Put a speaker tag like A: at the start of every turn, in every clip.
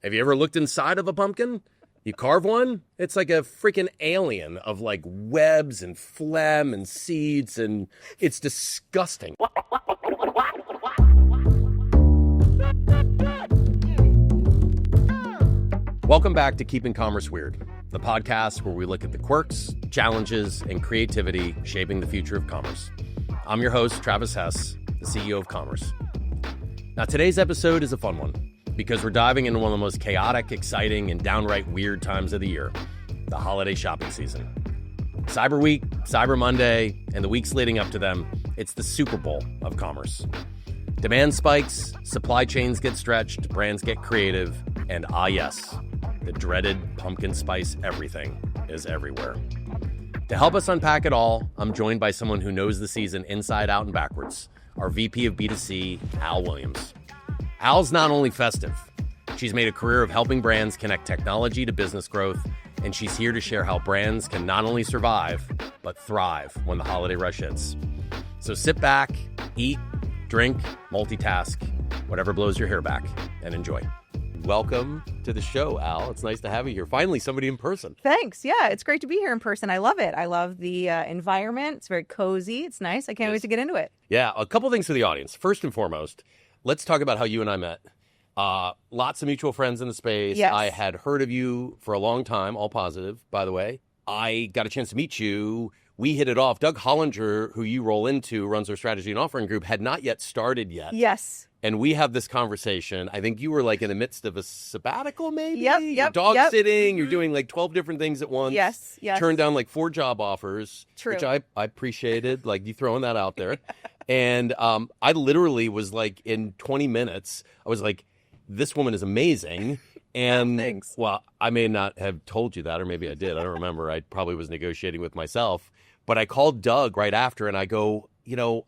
A: Have you ever looked inside of a pumpkin? You carve one, it's like a freaking alien of like webs and phlegm and seeds, and it's disgusting. Welcome back to Keeping Commerce Weird, the podcast where we look at the quirks, challenges, and creativity shaping the future of commerce. I'm your host, Travis Hess, the CEO of Commerce. Now, today's episode is a fun one because we're diving into one of the most chaotic, exciting, and downright weird times of the year, the holiday shopping season. Cyber Week, Cyber Monday, and the weeks leading up to them, it's the Super Bowl of commerce. Demand spikes, supply chains get stretched, brands get creative, and yes, the dreaded pumpkin spice everything is everywhere. To help us unpack it all, I'm joined by someone who knows the season inside out and backwards, our VP of B2C, Al Williams. Al's not only festive, she's made a career of helping brands connect technology to business growth, and she's here to share how brands can not only survive, but thrive when the holiday rush hits. So sit back, eat, drink, multitask, whatever blows your hair back, and enjoy. Welcome to the show, Al. It's nice to have you here. Finally, somebody in person.
B: Thanks. Yeah, it's great to be here in person. I love it. I love the environment. It's very cozy. It's nice. I can't wait to get into it.
A: Yeah, a couple things for the audience. First and foremost, let's talk about how you and I met. Lots of mutual friends in the space.
B: Yes.
A: I had heard of you for a long time, all positive, by the way. I got a chance to meet you. We hit it off. Doug Hollinger, who you roll into, runs our strategy and offering group, had not yet started yet.
B: Yes.
A: And we have this conversation. I think you were like in the midst of a sabbatical, maybe?
B: Yep.
A: You're dog sitting. You're doing like 12 different things at once.
B: Yes.
A: Turned down like 4 job offers.
B: True.
A: Which I appreciated, like you throwing that out there. And I literally was like, in 20 minutes, I was like, this woman is amazing. And
B: Thanks.
A: Well, I may not have told you that, or maybe I did. I don't remember. I probably was negotiating with myself. But I called Doug right after and I go,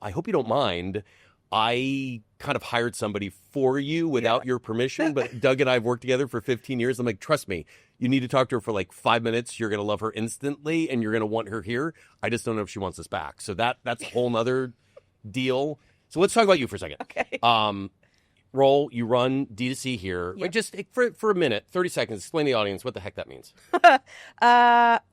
A: I hope you don't mind. I kind of hired somebody for you without your permission, but Doug and I have worked together for 15 years. I'm like, trust me, you need to talk to her for like 5 minutes. You're going to love her instantly and you're going to want her here. I just don't know if she wants us back. So that's a whole nother deal. So let's talk about you for a second.
B: Okay.
A: Roll, you run D2C here.
B: Yep.
A: Wait, just for a minute, 30 seconds, explain to the audience what the heck that means.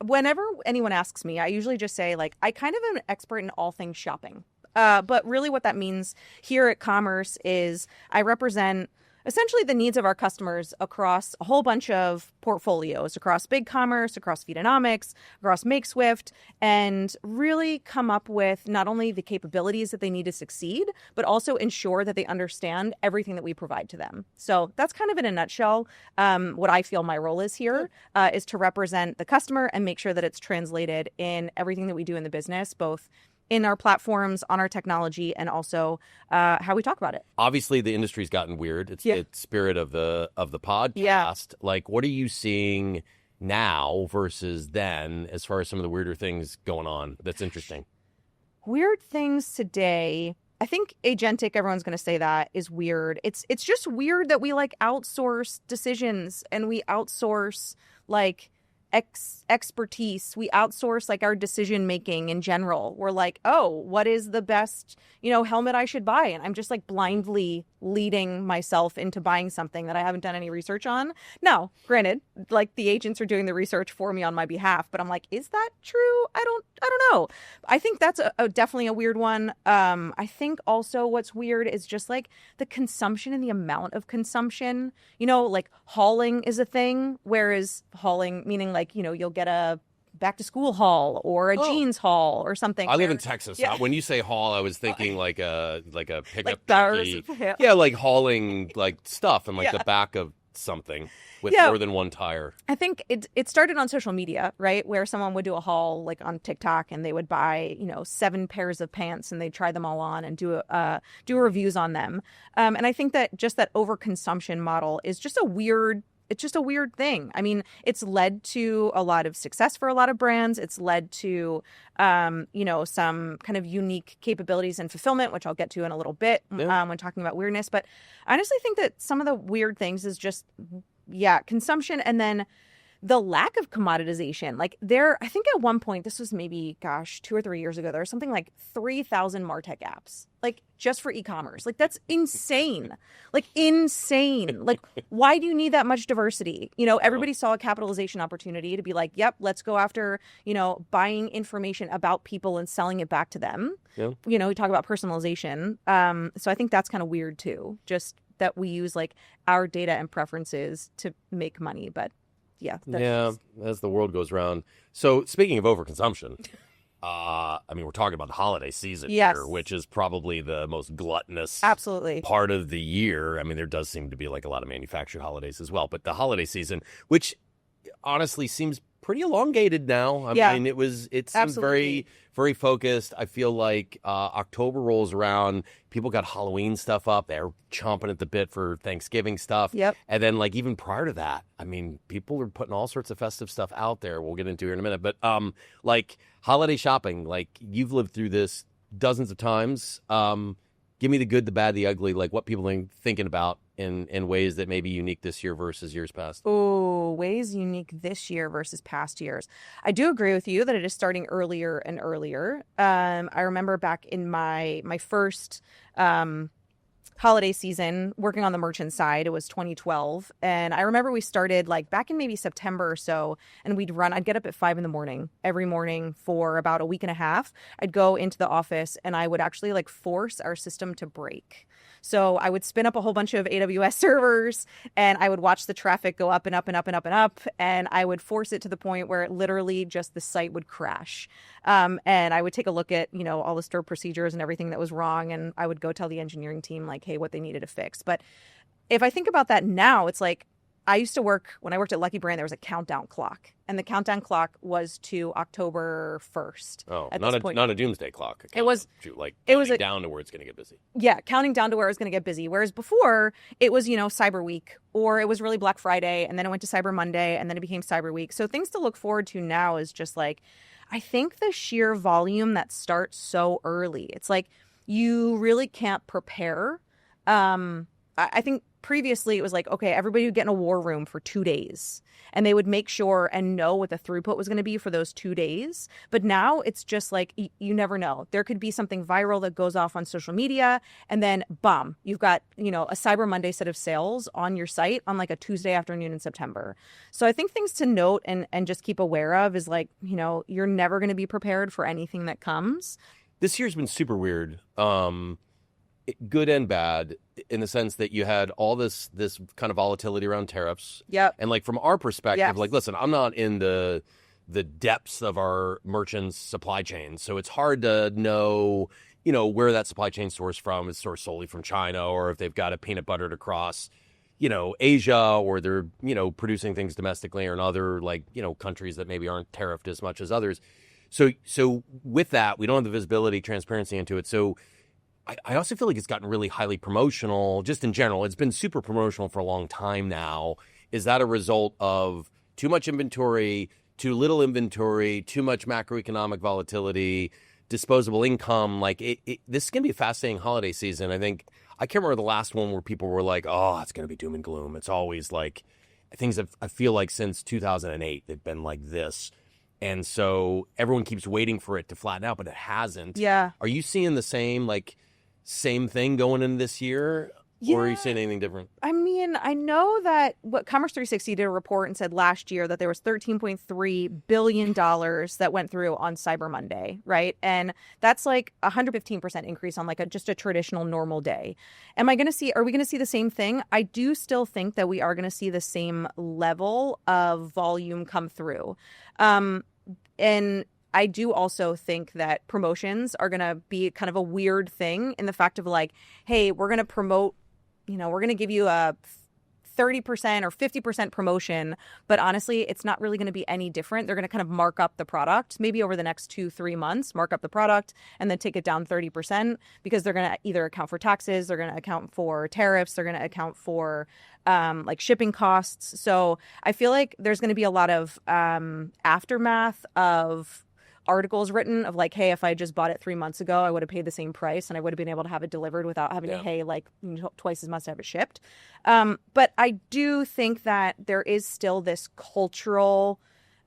B: Whenever anyone asks me, I usually just say, like, I kind of am an expert in all things shopping. But really what that means here at Commerce is I represent essentially the needs of our customers across a whole bunch of portfolios, across Big Commerce, across Feedonomics, across MakeSwift, and really come up with not only the capabilities that they need to succeed, but also ensure that they understand everything that we provide to them. So that's kind of in a nutshell what I feel my role is here, is to represent the customer and make sure that it's translated in everything that we do in the business, both in our platforms, on our technology, and also how we talk about it.
A: Obviously, the industry's gotten weird. It's the spirit of the podcast.
B: Yeah.
A: Like, what are you seeing now versus then as far as some of the weirder things going on that's interesting?
B: Weird things today. I think agentic, everyone's going to say that, is weird. It's just weird that we like outsource decisions and we outsource like expertise. We outsource like our decision making in general. We're like, oh, what is the best, helmet I should buy? And I'm just like blindly leading myself into buying something that I haven't done any research on. Now, granted, like the agents are doing the research for me on my behalf, but I'm like, is that true? I don't know. I think that's definitely a weird one. I think also what's weird is just like the consumption and the amount of consumption. Like hauling is a thing, whereas hauling meaning like, you'll get a back to school haul or a jeans haul or something.
A: I live in Texas. Yeah. When you say haul, I was thinking like a pickup.
B: Like
A: yeah, like hauling like stuff in like the back of something with more than one tire.
B: I think it started on social media, right? Where someone would do a haul like on TikTok and they would buy, 7 pairs of pants and they'd try them all on and do reviews on them. And I think that just that overconsumption model is just a weird thing. I mean, it's led to a lot of success for a lot of brands. It's led to, some kind of unique capabilities and fulfillment, which I'll get to in a little bit when talking about weirdness. But I honestly think that some of the weird things is just, consumption. And then the lack of commoditization. Like I think at one point, this was maybe, 2 or 3 years ago, there was something like 3,000 MarTech apps, like just for e-commerce. Like that's insane. Like insane. Like why do you need that much diversity? Everybody saw a capitalization opportunity to be like, yep, let's go after, buying information about people and selling it back to them.
A: Yeah.
B: We talk about personalization. So I think that's kind of weird too. Just that we use like our data and preferences to make money. But yeah.
A: As the world goes round. So speaking of overconsumption, we're talking about the holiday season here, which is probably the most gluttonous part of the year. I mean, there does seem to be like a lot of manufactured holidays as well, but the holiday season, which honestly seems pretty elongated now. I mean, it seems very, very focused. I feel like October rolls around, people got Halloween stuff up. They're chomping at the bit for Thanksgiving stuff.
B: Yep.
A: And then like even prior to that, I mean, people are putting all sorts of festive stuff out there. We'll get into here in a minute. But like holiday shopping, like you've lived through this dozens of times. Give me the good, the bad, the ugly, like what people are thinking about in ways that may be unique this year versus years past.
B: Oh, ways unique this year versus past years. I do agree with you that it is starting earlier and earlier. I remember back in my first holiday season working on the merchant side, it was 2012. And I remember we started like back in maybe September or so, and I'd get up at 5 a.m. every morning for about a week and a half. I'd go into the office and I would actually like force our system to break. So I would spin up a whole bunch of AWS servers and I would watch the traffic go up and up and up and up and up. And I would force it to the point where literally just the site would crash. And I would take a look at, all the stored procedures and everything that was wrong. And I would go tell the engineering team like, hey, what they needed to fix. But if I think about that now, it's like, when I worked at Lucky Brand, there was a countdown clock. And the countdown clock was to October 1st.
A: Oh, not a doomsday clock.
B: It was
A: down to where it's going to get busy.
B: Yeah, counting down to where it was going to get busy. Whereas before, it was, Cyber Week, or it was really Black Friday, and then it went to Cyber Monday, and then it became Cyber Week. So things to look forward to now is just like, I think the sheer volume that starts so early. It's like you really can't prepare. I think previously it was like, okay, everybody would get in a war room for 2 days and they would make sure and know what the throughput was going to be for those 2 days. But now it's just like, you never know. There could be something viral that goes off on social media and then boom, you've got, a Cyber Monday set of sales on your site on like a Tuesday afternoon in September. So I think things to note and just keep aware of is like, you're never going to be prepared for anything that comes.
A: This year's been super weird. Good and bad, in the sense that you had all this kind of volatility around tariffs.
B: Yep.
A: And like from our perspective, like, listen, I'm not in the depths of our merchants' supply chain, so it's hard to know, where that supply chain sourced from. Is sourced solely from China, or if they've got it peanut buttered across, Asia, or they're, producing things domestically or in other like, countries that maybe aren't tariffed as much as others. So with that, we don't have the visibility, transparency into it. So I also feel like it's gotten really highly promotional, just in general. It's been super promotional for a long time now. Is that a result of too much inventory, too little inventory, too much macroeconomic volatility, disposable income? Like this is going to be a fascinating holiday season. I can't remember the last one where people were like, oh, it's going to be doom and gloom. It's always like things I feel like since 2008, they've been like this. And so everyone keeps waiting for it to flatten out, but it hasn't.
B: Yeah.
A: Are you seeing the same thing going in this year?
B: Yeah.
A: Or are you seeing anything different?
B: I mean, I know that Commerce 360 did a report and said last year that there was $13.3 billion that went through on Cyber Monday, right? And that's like 115% increase on like just a traditional normal day. Are we going to see the same thing? I do still think that we are going to see the same level of volume come through. And I do also think that promotions are going to be kind of a weird thing in the fact of like, hey, we're going to promote, we're going to give you a 30% or 50% promotion, but honestly, it's not really going to be any different. They're going to kind of mark up the product, maybe over the next 2-3 months, mark up the product and then take it down 30% because they're going to either account for taxes, they're going to account for tariffs, they're going to account for like shipping costs. So I feel like there's going to be a lot of aftermath of articles written of like, hey, if I just bought it 3 months ago, I would have paid the same price and I would have been able to have it delivered without having to pay like twice as much to have it shipped. But I do think that there is still this cultural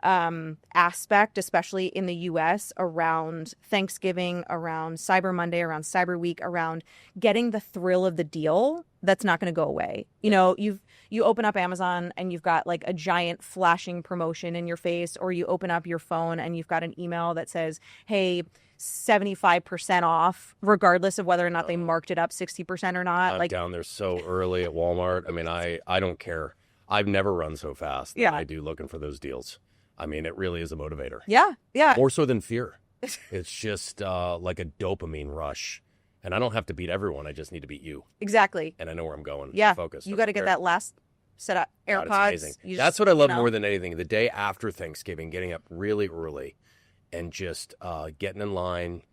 B: aspect, especially in the US, around Thanksgiving, around Cyber Monday, around Cyber Week, around getting the thrill of the deal that's not going to go away. You know, you open up Amazon and you've got like a giant flashing promotion in your face, or you open up your phone and you've got an email that says, hey, 75% off, regardless of whether or not they marked it up 60% or not.
A: I'm
B: like
A: down there so early at Walmart. I mean, I don't care. I've never run so fast than I do looking for those deals. I mean, it really is a motivator.
B: Yeah.
A: More so than fear. It's just like a dopamine rush. And I don't have to beat everyone. I just need to beat you.
B: Exactly.
A: And I know where I'm going.
B: Yeah.
A: Focus.
B: You got to get that last set of AirPods.
A: God, it's amazing. That's what I love more than anything. The day after Thanksgiving, getting up really early and just getting in line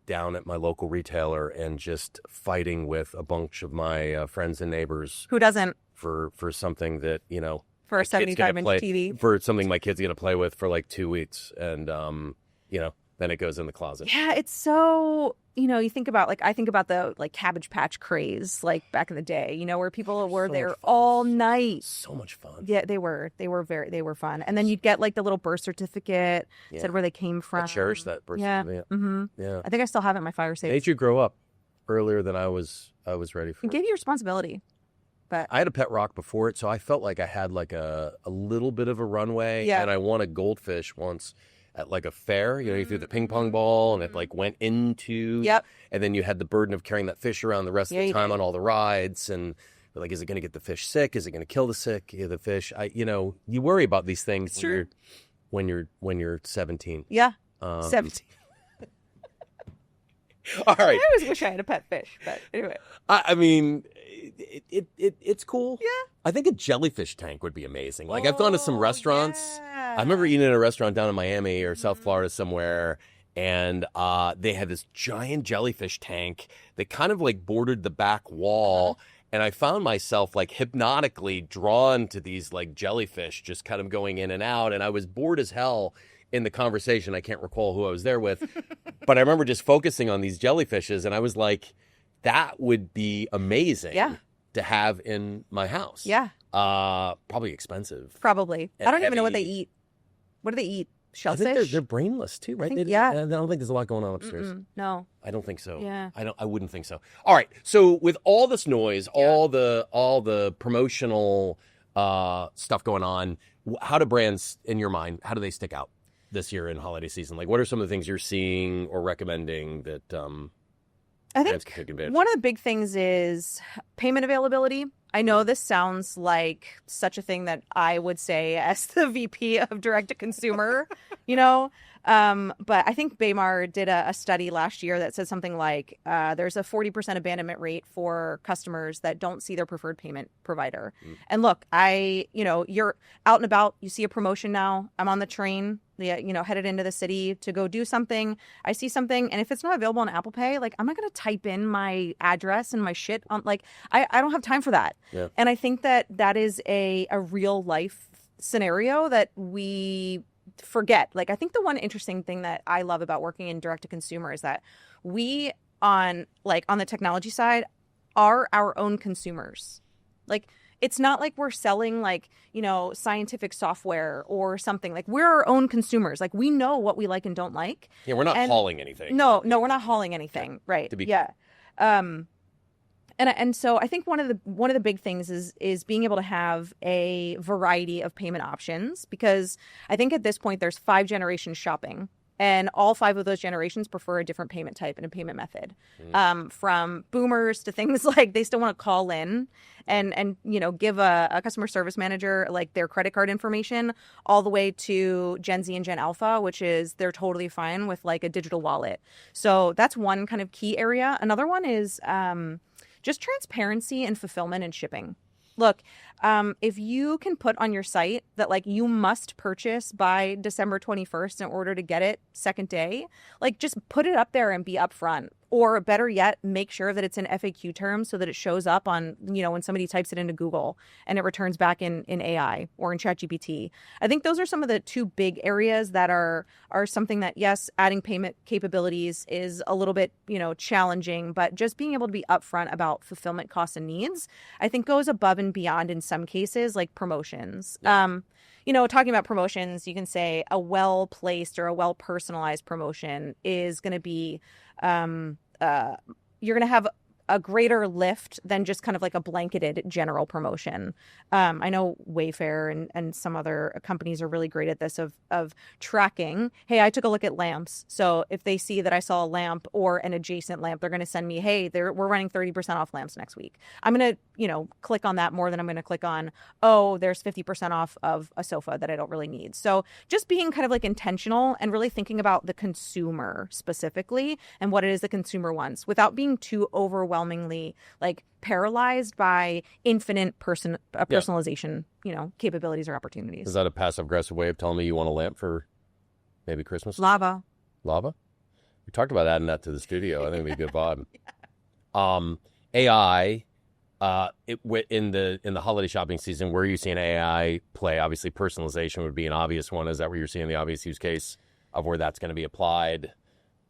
A: down at my local retailer and just fighting with a bunch of my friends and neighbors.
B: Who doesn't?
A: For something that, you know.
B: For a 75-inch TV.
A: For something my kid's going to play with for like 2 weeks. And, you know, then it goes in the closet.
B: Yeah, it's so, you know, you think about, like, I think about the, like, Cabbage Patch craze, like, back in the day, you know, where people were there all night.
A: So much fun.
B: Yeah, they were fun. And then you'd get, like, the little birth certificate, said where they came from.
A: I cherish that birth certificate. Yeah.
B: I think I still have it in my fire safe.
A: It made you grow up earlier than I was ready for.
B: It gave you responsibility. But
A: I had a pet rock before it, so I felt like I had like a little bit of a runway.
B: Yeah.
A: And I won a goldfish once at like a fair. You know, you threw the ping pong ball and it like went into.
B: Yep.
A: And then you had the burden of carrying that fish around the rest of the time on all the rides. And like, is it going to get the fish sick? Is it going to kill the fish? You worry about these things when you're 17.
B: Yeah. 17.
A: All right.
B: I always wish I had a pet fish, but anyway.
A: I mean, it's cool.
B: Yeah.
A: I think a jellyfish tank would be amazing. Like, I've gone to some restaurants.
B: Yeah.
A: I remember eating at a restaurant down in Miami or South Florida somewhere, and they had this giant jellyfish tank that kind of like bordered the back wall. And I found myself like hypnotically drawn to these like jellyfish just kind of going in and out. And I was bored as hell in the conversation. I can't recall who I was there with, but I remember just focusing on these jellyfishes. And I was like, that would be amazing to have in my house.
B: Yeah.
A: Probably expensive.
B: Probably. I don't even know what they eat. What do they eat? Shellfish?
A: I think they're brainless too, right?
B: Yeah.
A: I don't think there's a lot going on upstairs.
B: No.
A: I don't think so.
B: Yeah.
A: I wouldn't think so. All right. So with all this noise, all the promotional stuff going on, how do brands in your mind, how do they stick out this year in holiday season? Like, what are some of the things you're seeing or recommending that
B: I think one of the big things is payment availability. I know this sounds like such a thing that I would say as the VP of direct to consumer, you know, but I think Baymar did a study last year that said something like there's a 40% abandonment rate for customers that don't see their preferred payment provider. And look, you're out and about, you see a promotion now, I'm on the train, headed into the city to go do something. I see something, and if it's not available on Apple Pay, like, I'm not going to type in my address and my shit on, like, I don't have time for that.
A: Yeah.
B: And I think that is a real life scenario that we forget. Like, I think the one interesting thing that I love about working in direct to consumer is that we on the technology side are our own consumers. Like, it's not like we're selling scientific software or something. Like, we're our own consumers. Like, we know what we like and don't like.
A: Yeah, we're not hauling anything.
B: No, we're not hauling anything. Right. And so I think one of the big things is being able to have a variety of payment options, because I think at this point there's 5 generations shopping. And all 5 of those generations prefer a different payment type and a payment method. From boomers to things like they still want to call in and give a customer service manager like their credit card information, all the way to Gen Z and Gen Alpha, which is they're totally fine with like a digital wallet. So that's one kind of key area. Another one is just transparency and fulfillment and shipping. Look, If you can put on your site that like you must purchase by December 21st in order to get it second day, like just put it up there and be upfront. Or better yet, make sure that it's in FAQ terms so that it shows up on, when somebody types it into Google and it returns back in AI or in ChatGPT. I think those are some of the two big areas that are something that, yes, adding payment capabilities is a little bit, challenging, but just being able to be upfront about fulfillment costs and needs, I think goes above and beyond in some cases, like promotions. Yeah. Talking about promotions, you can say a well-placed or a well-personalized promotion is going to be you're going to have a greater lift than just kind of like a blanketed general promotion. I know Wayfair and some other companies are really great at this of tracking. Hey, I took a look at lamps. So if they see that I saw a lamp or an adjacent lamp, they're going to send me, hey, we're running 30% off lamps next week. I'm going to, click on that more than I'm going to click on, oh, there's 50% off of a sofa that I don't really need. So just being kind of like intentional and really thinking about the consumer specifically and what it is the consumer wants without being too overwhelmingly like paralyzed by infinite personalization, capabilities or opportunities.
A: Is that a passive aggressive way of telling me you want a lamp for maybe Christmas?
B: Lava?
A: We talked about adding that to the studio. I think it'd be a good vibe. AI, in the holiday shopping season, where are you seeing AI play? Obviously, personalization would be an obvious one. Is that where you're seeing the obvious use case of where that's going to be applied?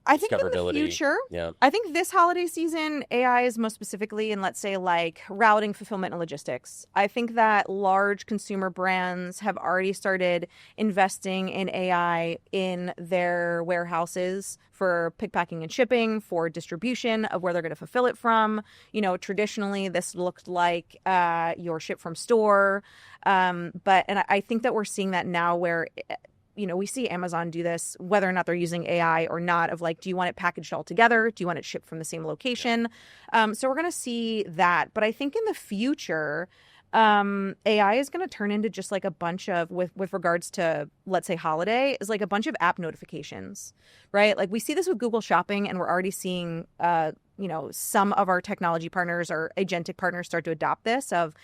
B: I think in the future, I think this holiday season, AI is most specifically in, let's say, like routing, fulfillment, and logistics. I think that large consumer brands have already started investing in AI in their warehouses for pick, packing, and shipping, for distribution of where they're going to fulfill it from. Traditionally, this looked like your ship from store. And I think that we're seeing that now where we see Amazon do this, whether or not they're using AI or not, of like, do you want it packaged all together? Do you want it shipped from the same location? So we're going to see that. But I think in the future, AI is going to turn into just like a bunch of, with regards to, let's say, holiday, is like a bunch of app notifications, right? Like we see this with Google Shopping, and we're already seeing, some of our technology partners or agentic partners start to adopt this of,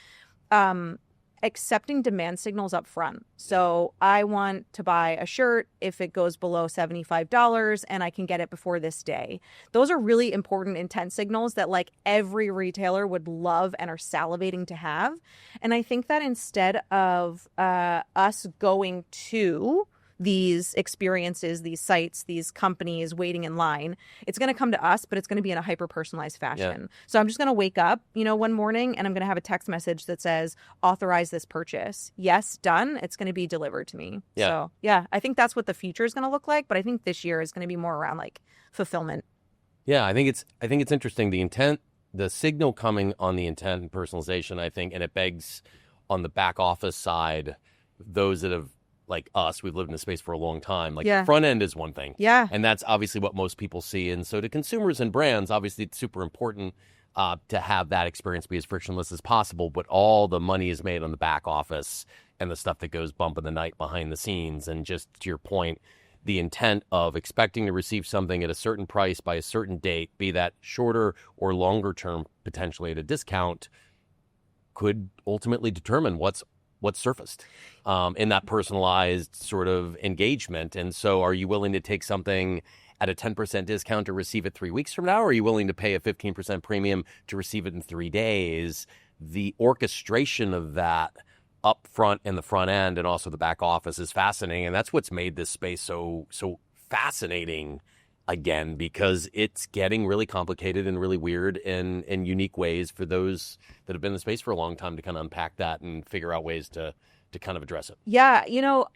B: accepting demand signals up front. So I want to buy a shirt if it goes below $75 and I can get it before this day. Those are really important intent signals that like every retailer would love and are salivating to have. And I think that instead of us going to these experiences, these sites, these companies waiting in line, it's going to come to us, but it's going to be in a hyper-personalized fashion. Yeah. So I'm just going to wake up, one morning and I'm going to have a text message that says, authorize this purchase. Yes, done. It's going to be delivered to me. Yeah. So yeah, I think that's what the future is going to look like. But I think this year is going to be more around like fulfillment.
A: Yeah, I think it's interesting. The intent, the signal coming on the intent and personalization, I think, and it begs on the back office side, those that have, like us, we've lived in the space for a long time. Like front end is one thing.
B: Yeah.
A: And that's obviously what most people see. And so to consumers and brands, obviously it's super important to have that experience be as frictionless as possible. But all the money is made on the back office and the stuff that goes bump in the night behind the scenes. And just to your point, the intent of expecting to receive something at a certain price by a certain date, be that shorter or longer term, potentially at a discount, could ultimately determine what's surfaced in that personalized sort of engagement. And so are you willing to take something at a 10% discount to receive it 3 weeks from now? Or are you willing to pay a 15% premium to receive it in 3 days? The orchestration of that up front in the front end and also the back office is fascinating. And that's what's made this space so fascinating again, because it's getting really complicated and really weird in unique ways for those that have been in the space for a long time to kind of unpack that and figure out ways to kind of address it.
B: Yeah,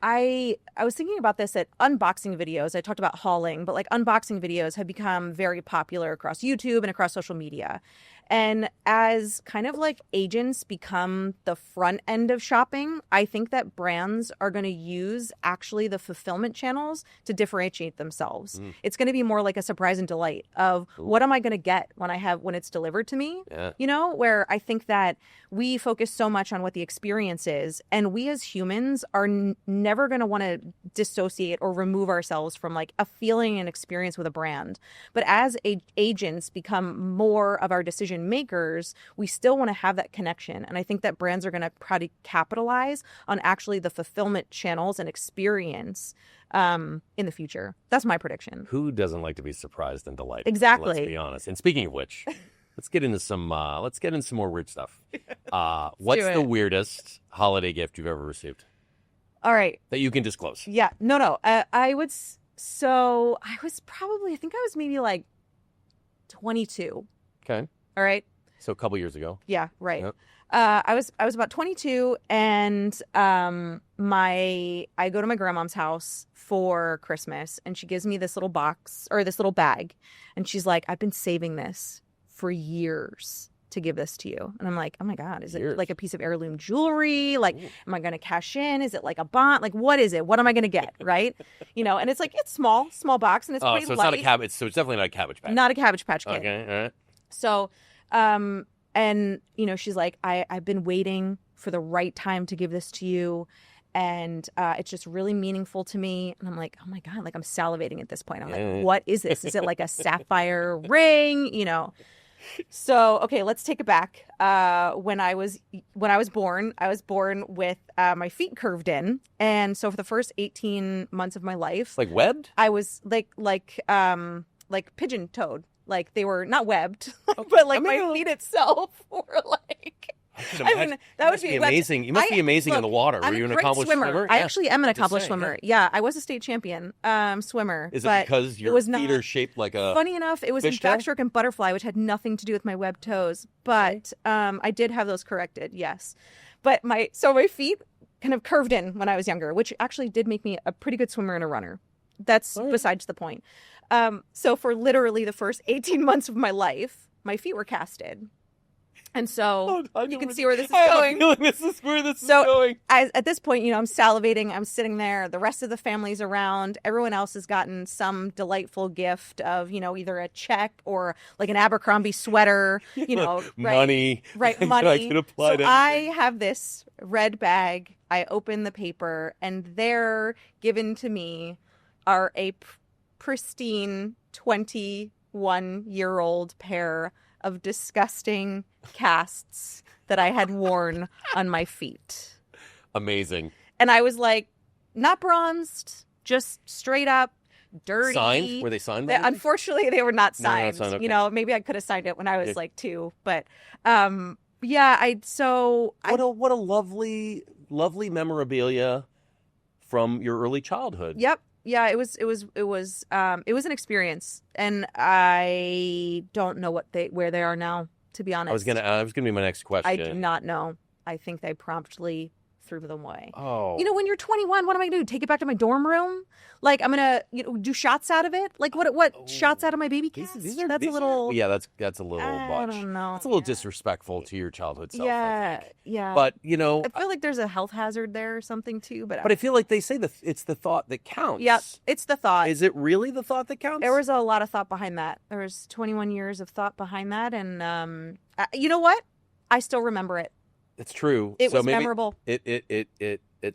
B: I was thinking about this at unboxing videos. I talked about hauling, but like unboxing videos have become very popular across YouTube and across social media. And as kind of like agents become the front end of shopping, I think that brands are going to use actually the fulfillment channels to differentiate themselves. It's going to be more like a surprise and delight of what am I going to get when it's delivered to me? Yeah. Where I think that we focus so much on what the experience is, and we as humans are never going to want to dissociate or remove ourselves from like a feeling and experience with a brand. But as agents become more of our decision decision makers, we still want to have that connection. And I think that brands are going to probably capitalize on actually the fulfillment channels and experience in the future. That's my prediction.
A: Who doesn't like to be surprised and delighted?
B: Exactly.
A: Let's be honest. And speaking of which, let's get into some more weird stuff. What's the weirdest holiday gift you've ever received?
B: All right.
A: That you can disclose.
B: Yeah. No. I was probably, I think I was maybe like 22.
A: Okay.
B: All right.
A: So a couple years ago.
B: Yeah. Right.
A: Yep.
B: I was about 22, and I go to my grandmom's house for Christmas, and she gives me this little box or this little bag, and she's like, "I've been saving this for years to give this to you." And I'm like, "Oh my God, is it like a piece of heirloom jewelry? Like, am I going to cash in? Is it like a bond? Like, what is it? What am I going to get?" Right? And it's like, it's small box, and it's pretty
A: it's
B: light.
A: not a cabbage. So it's definitely not a Cabbage Patch.
B: Not a Cabbage Patch Kid.
A: Okay, all right.
B: So, and she's like, I've been waiting for the right time to give this to you, and it's just really meaningful to me. And I'm like, oh my God, like I'm salivating at this point. I'm like, what is this? Is it like a sapphire ring? So, okay, let's take it back. When I was born, I was born with my feet curved in, and so for the first 18 months of my life,
A: Like webbed?
B: I was like pigeon-toed. Like they were not webbed, but like my feet itself were like. That would be
A: amazing. You must be amazing in the water. Were you an accomplished swimmer?
B: I actually am an accomplished swimmer. Yeah, I was a state champion swimmer.
A: Is it because your feet are shaped like a
B: Funny enough, it was in backstroke and butterfly, which had nothing to do with my webbed toes. But I did have those corrected, yes. But my feet kind of curved in when I was younger, which actually did make me a pretty good swimmer and a runner. That's besides the point. So for literally the first 18 months of my life, my feet were casted. And so you can see where this is going.
A: I have a feeling this is where this is going.
B: At this point, I'm salivating. I'm sitting there. The rest of the family's around. Everyone else has gotten some delightful gift of, either a check or like an Abercrombie sweater,
A: money.
B: Right, money.
A: I can apply
B: so I have this red bag. I open the paper, and there given to me are a pristine 21-year-old pair of disgusting casts that I had worn on my feet.
A: Amazing.
B: And I was like, not bronzed, just straight up dirty.
A: Signed? Were they signed?
B: Unfortunately, they were not signed.
A: No, okay.
B: Maybe I could have signed it when I was like 2, but what a
A: lovely memorabilia from your early childhood.
B: Yep. Yeah, it was an experience, and I don't know where they are now, to be honest.
A: That was gonna be my next question.
B: I do not know. I think they promptly threw them away.
A: Oh.
B: When you're 21, what am I going to do? Take it back to my dorm room? Like, I'm going to do shots out of it? Like, what shots out of my baby cast? That's a little...
A: Yeah, that's a little much.
B: I don't know.
A: It's a little disrespectful to your childhood self.
B: Yeah.
A: But,
B: I feel like there's a health hazard there or something, too. But
A: I feel like they say it's the thought that counts.
B: Yeah, it's the thought.
A: Is it really the thought that counts?
B: There was a lot of thought behind that. There was 21 years of thought behind that. And you know what? I still remember it.
A: It's true.
B: It was memorable.
A: It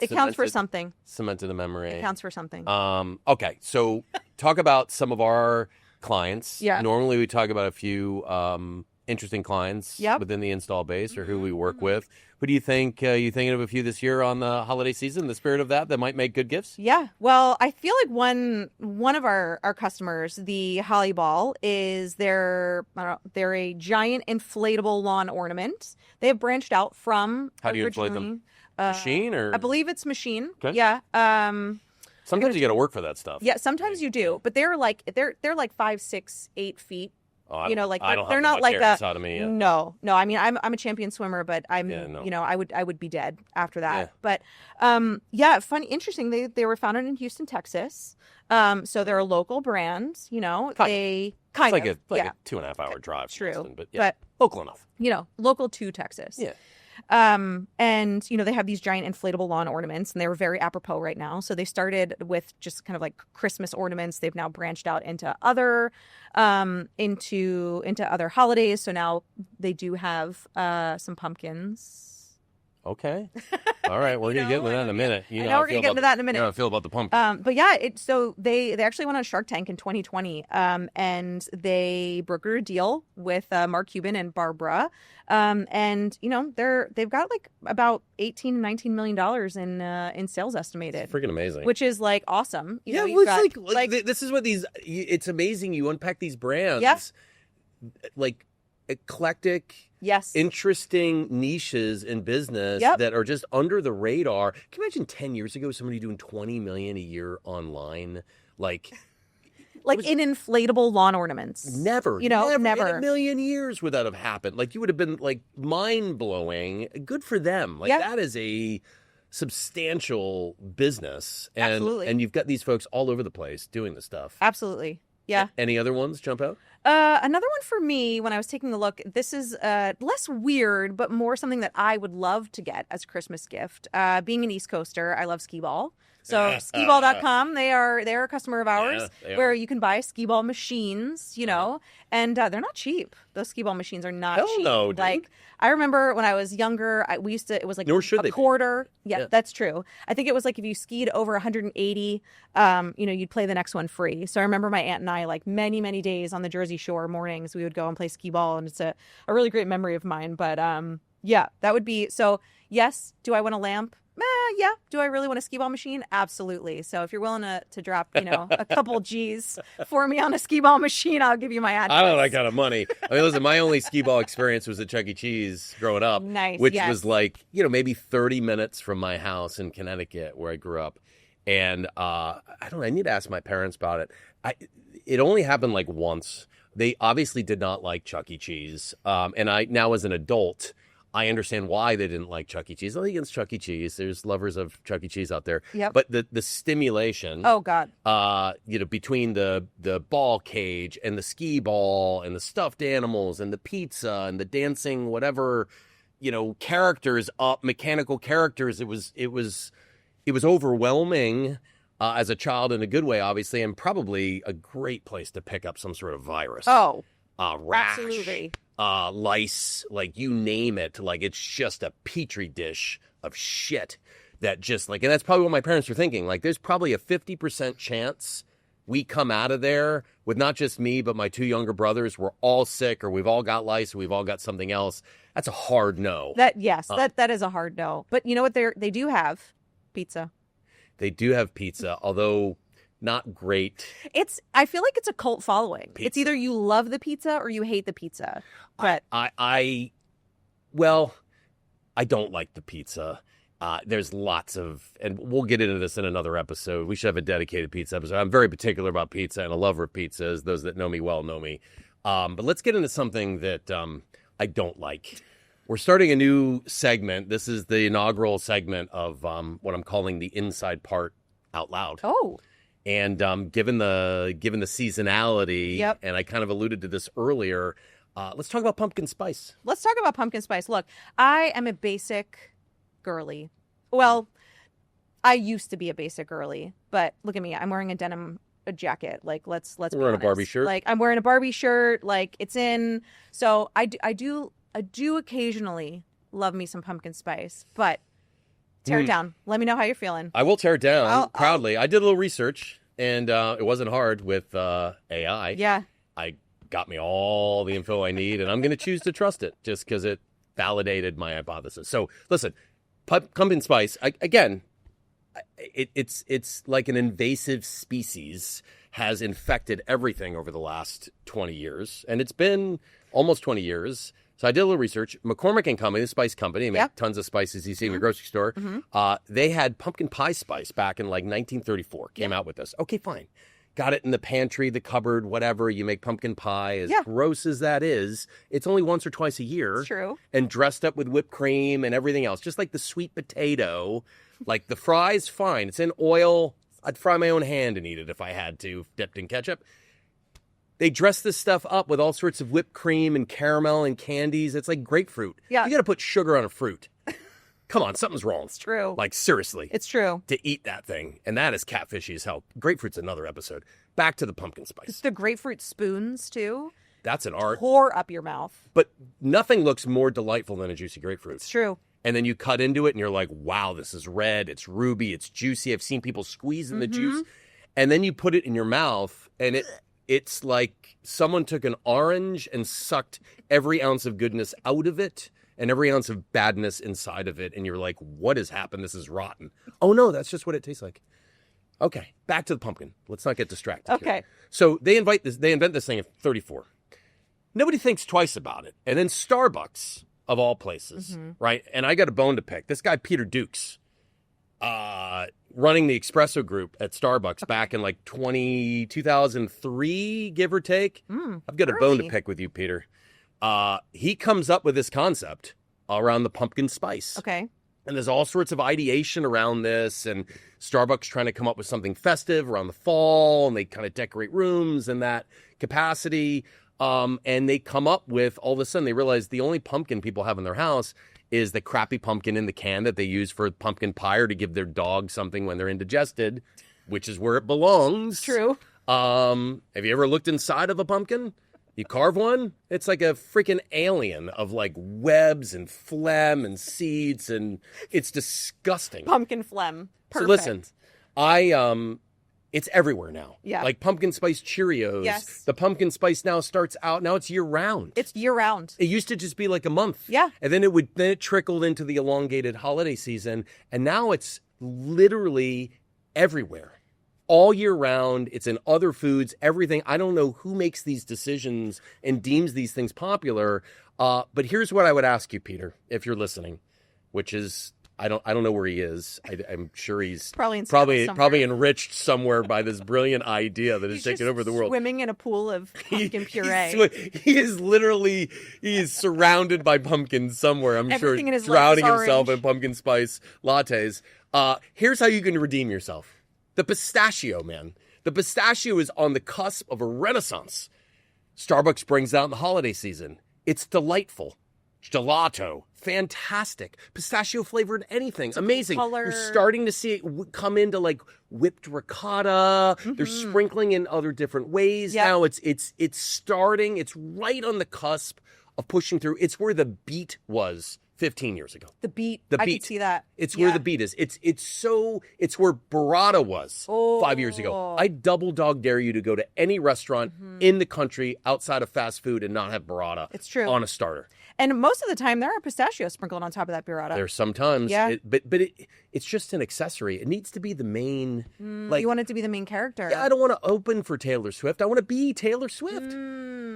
B: counts for something.
A: Cemented the memory.
B: It counts for something.
A: Okay, so talk about some of our clients.
B: Yeah.
A: Normally we talk about a few interesting clients within the install base or who we work with. Who do you think? You thinking of a few this year on the holiday season? The spirit of that might make good gifts.
B: Yeah. Well, I feel like one of our customers, the Holliball, is they're a giant inflatable lawn ornament. They have branched out from.
A: How do you inflate them? Machine or?
B: I believe it's machine.
A: Okay.
B: Yeah.
A: Sometimes you got to work for that stuff.
B: Yeah. Sometimes you do, but they're like 5, 6, 8 feet.
A: Oh,
B: they're not like a
A: out of me yet.
B: No. I mean, I'm a champion swimmer, but I would be dead after that. Yeah. But funny, interesting. They were founded in Houston, Texas. So they're a local brand. They kind of
A: a 2.5 hour drive.
B: True,
A: Houston, but local enough.
B: Local to Texas.
A: Yeah.
B: And they have these giant inflatable lawn ornaments, and they were very apropos right now. So they started with just kind of like Christmas ornaments. They've now branched out into other into other holidays. So now they do have some pumpkins
A: Okay. All right. We're going to get into that in a minute.
B: I know we're going to get into that in a minute.
A: You know how I feel about the pumpkin.
B: But yeah, so they actually went on Shark Tank in 2020, and they brokered a deal with Mark Cuban and Barbara, and they've got like about $18-19 million in sales estimated.
A: It's freaking amazing.
B: Which is like awesome.
A: This is what these. It's amazing. You unpack these brands.
B: Yeah.
A: Like eclectic.
B: Yes.
A: Interesting niches in business that are just under the radar. Can you imagine 10 years ago somebody doing $20 million a year online? Like
B: in inflatable lawn ornaments.
A: Never.
B: Never.
A: In a million years would that have happened. Like, you would have been like mind-blowing. Good for them. Like, that is a substantial business. And,
B: Absolutely.
A: And you've got these folks all over the place doing this stuff.
B: Absolutely. Yeah.
A: Any other ones jump out?
B: Another one for me, when I was taking a look, this is less weird, but more something that I would love to get as a Christmas gift. Being an East Coaster, I love Skeeball. So Skeeball.com, they're a customer of ours where you can buy Skeeball machines, and they're not cheap. Those Skeeball machines are not cheap.
A: No, dude.
B: Like, I remember when I was younger, it was like a quarter. Yeah, that's true. I think it was like if you skied over 180, you'd play the next one free. So I remember my aunt and I, like many, many days on the Jersey Shore mornings, we would go and play Skeeball, and it's a really great memory of mine. But that would be, so yes, do I want a lamp? Yeah. Do I really want a Skeeball machine? Absolutely. So if you're willing to drop, a couple G's for me on a Skeeball machine, I'll give you my address.
A: I don't have that kind of money. I mean, listen, my only Skeeball experience was at Chuck E. Cheese growing up.
B: Nice.
A: Which was like, maybe 30 minutes from my house in Connecticut where I grew up. And I need to ask my parents about it. It only happened like once. They obviously did not like Chuck E. Cheese. And I, now as an adult, I understand why they didn't like Chuck E. Cheese. Nothing against Chuck E. Cheese. There's lovers of Chuck E. Cheese out there.
B: Yep.
A: But the stimulation.
B: Oh, God.
A: Between the ball cage and the skee ball and the stuffed animals and the pizza and the dancing, whatever, characters up, mechanical characters. It was overwhelming as a child in a good way, obviously, and probably a great place to pick up some sort of virus.
B: Oh,
A: rash.
B: absolutely.
A: Lice, like you name it, like it's just a petri dish of shit that just like, and that's probably what my parents were thinking. Like, there's probably a 50% chance we come out of there with not just me, but my two younger brothers. We're all sick, or we've all got lice, or we've all got something else. That's a hard no.
B: That is a hard no. But you know what? They do have pizza.
A: They do have pizza, although not great.
B: I feel like it's a cult following.
A: Pizza.
B: It's either you love the pizza or you hate the pizza. But
A: I don't like the pizza. There's lots of, and we'll get into this in another episode. We should have a dedicated pizza episode. I'm very particular about pizza and a lover of pizza, as those that know me well know me. But let's get into something that I don't like. We're starting a new segment. This is the inaugural segment of what I'm calling the Inside Part Out Loud.
B: Oh.
A: And given the seasonality, and I kind of alluded to this earlier, let's talk about pumpkin spice.
B: Let's talk about pumpkin spice. Look, I am a basic girly. Well, I used to be a basic girly, but look at me. I'm wearing a denim jacket. Like, let's be
A: wearing
B: honest.
A: A Barbie shirt.
B: Like, I'm wearing a Barbie shirt. Like, it's in. So I do occasionally love me some pumpkin spice, but tear it down. Let me know how you're feeling.
A: I will tear it down proudly. I did a little research, and it wasn't hard with AI.
B: Yeah.
A: I got me all the info I need, and I'm going to choose to trust it just because it validated my hypothesis. So, listen, pumpkin spice, again, it's like an invasive species has infected everything over the last 20 years, and it's been almost 20 years. So I did a little research. McCormick & Company, the spice company, they make tons of spices you see in the grocery store. They had pumpkin pie spice back in like 1934, came out with this. Okay, fine. Got it in the pantry, the cupboard, whatever. You make pumpkin pie. As gross as that is, it's only once or twice a year.
B: It's true.
A: And dressed up with whipped cream and everything else. Just like the sweet potato. Like the fries, fine. It's in oil. I'd fry my own hand and eat it if I had to, dipped in ketchup. They dress this stuff up with all sorts of whipped cream and caramel and candies. It's like grapefruit. Yeah. You got to put sugar on a fruit. Come on, something's wrong.
B: It's true.
A: Like, seriously.
B: It's true.
A: To eat that thing. And that is catfishy as hell. Grapefruit's another episode. Back to the pumpkin spice.
B: The grapefruit spoons, too.
A: That's an art.
B: Pour up your mouth.
A: But nothing looks more delightful than a juicy grapefruit.
B: It's true.
A: and then you cut into it and you're like, wow, this is red, it's ruby, it's juicy. I've seen people squeeze in the juice. And then you put it in your mouth and it's like someone took an orange and sucked every ounce of goodness out of it and every ounce of badness inside of it. And you're like, what has happened? This is rotten. Oh no, that's just what it tastes like. Okay, back to the pumpkin. Let's not get distracted.
B: Okay.
A: Here. So they invent this thing at 34. Nobody thinks twice about it. And then Starbucks, of all places, right? And I got a bone to pick. This guy, Peter Dukes, running the espresso group at Starbucks back in like 2003, give or take. I've got a bone to pick with you, Peter. He comes up with this concept around the pumpkin spice.
B: Okay.
A: And there's all sorts of ideation around this, and Starbucks trying to come up with something festive around the fall, and they kind of decorate rooms in that capacity. And they come up with, all of a sudden, they realize the only pumpkin people have in their house is the crappy pumpkin in the can that they use for pumpkin pie or to give their dog something when they're indigested, which is where it belongs.
B: True.
A: Have you ever looked inside of a pumpkin? You carve one, it's like a freaking alien of like webs and phlegm and seeds, and it's disgusting.
B: Pumpkin phlegm. Perfect.
A: So listen, it's everywhere now.
B: Yeah.
A: Like pumpkin spice Cheerios.
B: Yes.
A: The pumpkin spice now starts out, now it's year round.
B: It's year round.
A: It used to just be like a month.
B: Yeah.
A: And then it trickled into the elongated holiday season, and now it's literally everywhere. All year round, it's in other foods, everything. I don't know who makes these decisions and deems these things popular. But here's what I would ask you, Peter, if you're listening, which is, I don't know where he is. I'm sure he's probably enriched somewhere by this brilliant idea that has taken over the world.
B: Swimming in a pool of pumpkin puree.
A: He is surrounded by pumpkins somewhere. I'm
B: Everything
A: sure
B: in his
A: drowning
B: life is
A: himself
B: orange.
A: in pumpkin spice lattes. Here's how you can redeem yourself. The pistachio, man. The pistachio is on the cusp of a renaissance. Starbucks brings out in the holiday season. It's delightful. Gelato. Fantastic. Pistachio flavored anything. Amazing.
B: Color.
A: You're starting to see it come into like whipped ricotta. They're sprinkling in other different ways.
B: Yep.
A: Now it's starting. It's right on the cusp of pushing through. It's where the beet was 15 years ago.
B: The beet.
A: The
B: I
A: beet.
B: can see that.
A: It's where the beet is. It's where burrata was 5 years ago. I double dog dare you to go to any restaurant in the country outside of fast food and not have burrata.
B: It's true.
A: On a starter.
B: And most of the time, there are pistachios sprinkled on top of that burrata.
A: There's sometimes.
B: Yeah.
A: But it's just an accessory. It needs to be the main.
B: You want it to be the main character.
A: Yeah, I don't want to open for Taylor Swift. I want to be Taylor Swift.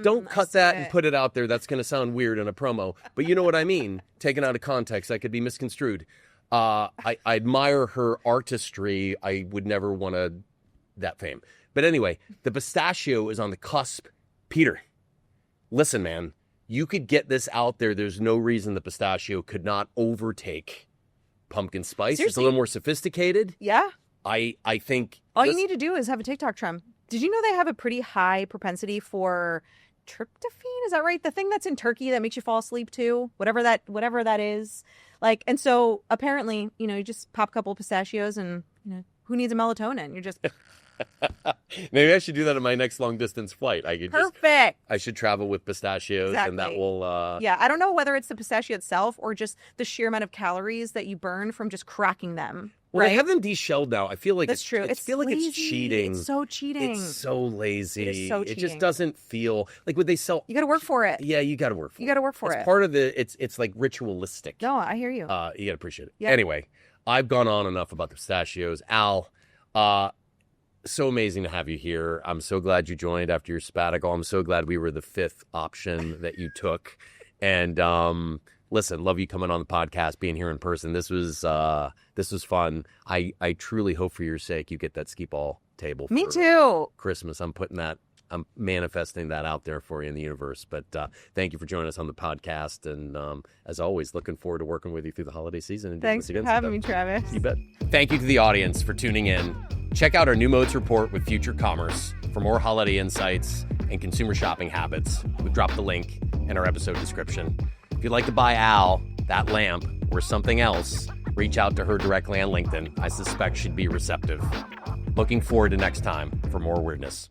A: Don't cut that and put it out there. That's going to sound weird in a promo. But you know what I mean. Taken out of context, that could be misconstrued. I admire her artistry. I would never want that fame. But anyway, the pistachio is on the cusp. Peter, listen, man. You could get this out there. There's no reason the pistachio could not overtake pumpkin spice.
B: Seriously?
A: It's a little more sophisticated.
B: Yeah.
A: I think
B: All you need to do is have a TikTok trend. Did you know they have a pretty high propensity for tryptophan? Is that right? The thing that's in turkey that makes you fall asleep too, whatever that is. Like, and so apparently, you just pop a couple of pistachios and, who needs a melatonin? You're just
A: maybe I should do that on my next long distance flight.
B: perfect.
A: I should travel with pistachios, and that will.
B: Yeah, I don't know whether it's the pistachio itself or just the sheer amount of calories that you burn from just cracking them.
A: Well,
B: right?
A: they have them deshelled now. I feel like
B: That's true.
A: I feel like
B: lazy.
A: it's cheating.
B: It's so cheating.
A: It's so lazy.
B: It is so
A: It just
B: cheating.
A: doesn't feel like would they sell.
B: You got to work for it.
A: Yeah, you got to work for it.
B: You got to work for
A: it's
B: it.
A: part of the. It's like ritualistic.
B: No, I hear you.
A: You got to appreciate it.
B: Yep.
A: Anyway, I've gone on enough about the pistachios. Al, so amazing to have you here. I'm so glad you joined after your sabbatical. I'm so glad we were the fifth option that you took. And listen, love you coming on the podcast, being here in person. This was fun. I truly hope for your sake you get that Skeeball table.
B: Me
A: for
B: too.
A: Christmas. I'm manifesting that out there for you in the universe. But thank you for joining us on the podcast. And as always, looking forward to working with you through the holiday season. And
B: Thanks for having me, Travis.
A: You bet. Thank you to the audience for tuning in. Check out our New Modes report with Future Commerce for more holiday insights and consumer shopping habits. We've dropped the link in our episode description. If you'd like to buy Al that lamp or something else, reach out to her directly on LinkedIn. I suspect she'd be receptive. Looking forward to next time for more weirdness.